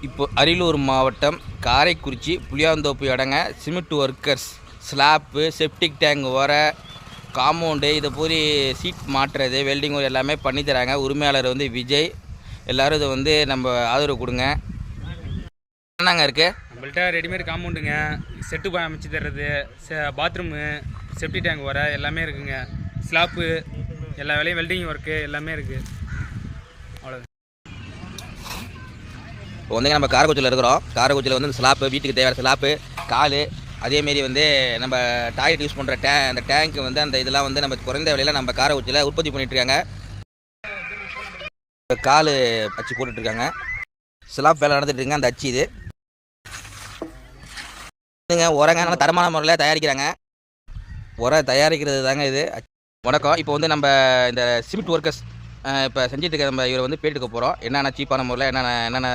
இப்போ அரியலூர் மாவட்டம் காரைக்குறிச்சி புளியாந்தோப்பு இடங்க cement workers slab septic tank வர காம்பவுண்டு இதை போய் சீட் மாட்டுறது வெல்டிங் எல்லாமே பண்ணி தராங்க. உரிமையாளர் வந்து விஜய். எல்லோரும் இதை வந்து நம்ம ஆதரவு கொடுங்க. என்னங்க இருக்குது நம்மள்ட்ட ரெடிமேட் காம்பவுண்டுங்க, செட்டு அமைச்சு தர்றது, பாத்ரூமு, செப்டி டேங்க் வர எல்லாமே இருக்குங்க. ஸ்லாப்பு எல்லா வேலையும் வெல்டிங் ஒர்க்கு எல்லாமே இருக்குது. அவ்வளோ. இப்போ வந்து நம்ம காரைக்குறிச்சியில் இருக்கிறோம். காரைக்குறிச்சியில் வந்து ஸ்லாப்பு, வீட்டுக்கு தேவையான ஸ்லாப்பு, கால், அதேமாரி வந்து நம்ம டாய்லெட் யூஸ் பண்ணுற அந்த டேங்க் வந்து அந்த இதெல்லாம் வந்து நம்ம குறைந்த விலையில் நம்ம காரைக்குறிச்சியில் உற்பத்தி பண்ணிகிட்ருக்காங்க. கால் அச்சு போட்டுட்ருக்காங்க. ஸ்லாப் வேலை நடந்துட்டுருங்க. அந்த அச்சு இது உரங்க நல்லா தரமான முறையில் தயாரிக்கிறாங்க. உரம் தயாரிக்கிறது தாங்க இது. வணக்கம். இப்போ வந்து நம்ம இந்த சிமெண்ட் ஒர்க்கர்ஸ் இப்போ செஞ்சுட்டு இருக்க நம்ம இவரை வந்து பேட்டுக்க போகிறோம். என்னென்ன சீப்பான முறையில் என்னென்ன